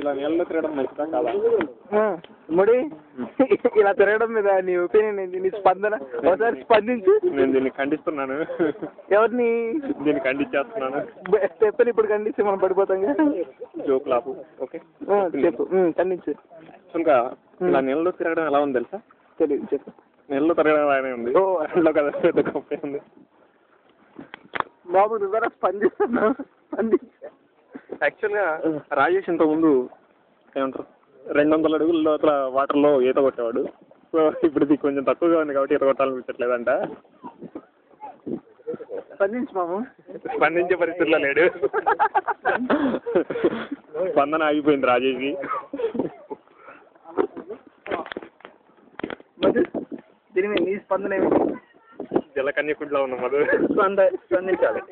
ఇలా నీళ్ళలో తిరగడం మంచిదా కాదా? ముడి ఇలా తిరగడం మీద నీ ఒపీనియన్ ఏంటి? నీ స్పందన ఒకసారి స్పందించు. నేను దీన్ని ఖండిస్తున్నాను. ఎవరిని? దీన్ని ఖండించేస్తున్నాను. చెప్పని ఇప్పుడు ఖండిస్తే మనం పడిపోతాం. జోక్ లాపు. ఓకే చెప్పు, ఖండించు. ఇంకా ఇలా నీళ్ళలో తిరగడం ఎలా ఉంది తెలుసా? తెలియదు, చెప్పు. నీళ్ళలో తిరగడం అలానే ఉంది. అందులో కదా పెద్ద గొప్ప ఉంది. బాబు నువ్వు స్పందిస్తున్నావు. యాక్చువల్గా రాజేష్ ఇంతకుముందు ఏమంటారు 200 అడుగుల లోపల వాటర్లో ఈత కొట్టేవాడు. సో ఇప్పుడు ఇది కొంచెం తక్కువగా ఉంది కాబట్టి ఈత కొట్టాలనిపించట్లేదంట. స్పందించు మాము. స్పందించే పరిస్థితుల్లో లేడు. స్పందన ఆగిపోయింది రాజేష్కి. దీని మీద నీ స్పందన ఏమిటి? జలకన్యకుంట్లో ఉన్నాం మధు. స్పందించాలి.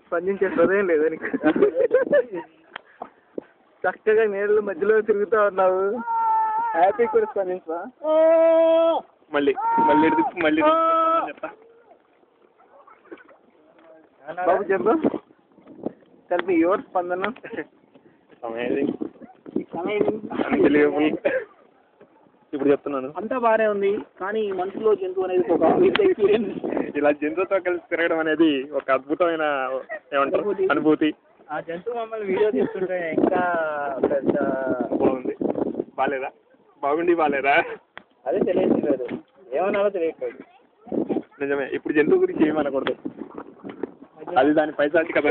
స్పందించే హృదయం లేదా నీకు? చక్కగా నీళ్ళ మధ్యలో తిరుగుతూ ఉన్నావు. హ్యాపీ కూడా స్పందించవా? మళ్ళీ చెప్తా. బాబు చెప్పు. కలిపి యువర్ స్పందన. అన్బిలీవబుల్. ఇప్పుడు చెప్తున్నాను. అంతా బాగానే ఉంది, కానీ మనసులో జంతువు అనేది ఒక ఎక్స్పీరియన్స్. ఇలా జంతువుతో కలిసి తిరగడం అనేది ఒక అద్భుతమైన ఏమంటారు అనుభూతి. ఆ జంతువు మమ్మల్ని వీడియో తీసుకుంటే ఇంకా పెద్ద బాగుంది. బాగాలేదా? బాగాలేదా? అదే తెలియట్లేదు, ఏమన్నాలో తెలియట్లేదు. నిజమే. ఇప్పుడు జంతువు గురించి ఏమనకూడదు, అది దాని పైసాటి కదా.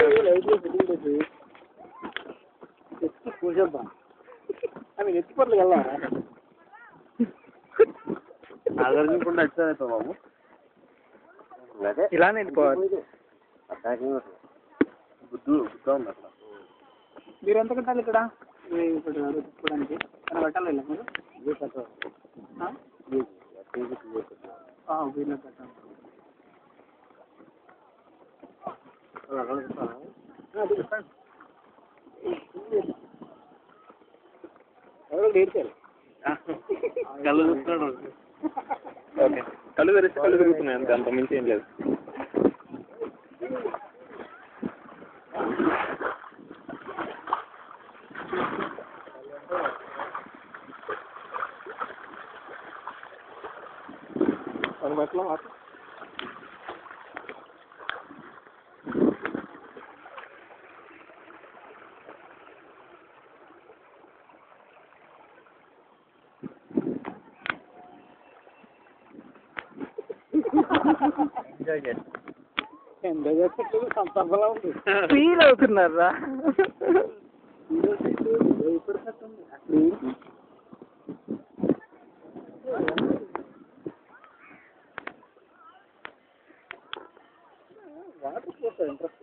కూర్చోద్దాం. అవి ఎత్తిపర్లు వెళ్ళా ఆదరించకుండా ఎక్సైజ్ అవుతావు బాబు. ఇలానే వెళ్ళిపోవాలి. బుద్ధుగా ఉంది అట్లా. మీరు ఎంత కట్టాలి ఇక్కడ తీసుకోవడానికి? కట్టాలి మీరు వీళ్ళు కట్టాలి. కళ్ళు చూస్తున్నాడు. ఓకే, కళ్ళు తెరిస్తే కళ్ళు తిరుగుతున్నాయి అంతే, అంత మించి ఏం లేదు. ఎట్లా ఫీల్ అవుతున్నారా? వాటర్ పోతా ఇంట్రెస్ట్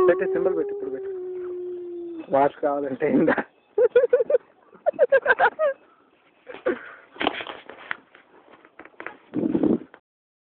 పెట్టే సింబల్ పెట్టి ఇప్పుడు పెట్టు. వాష్ కావాలంటే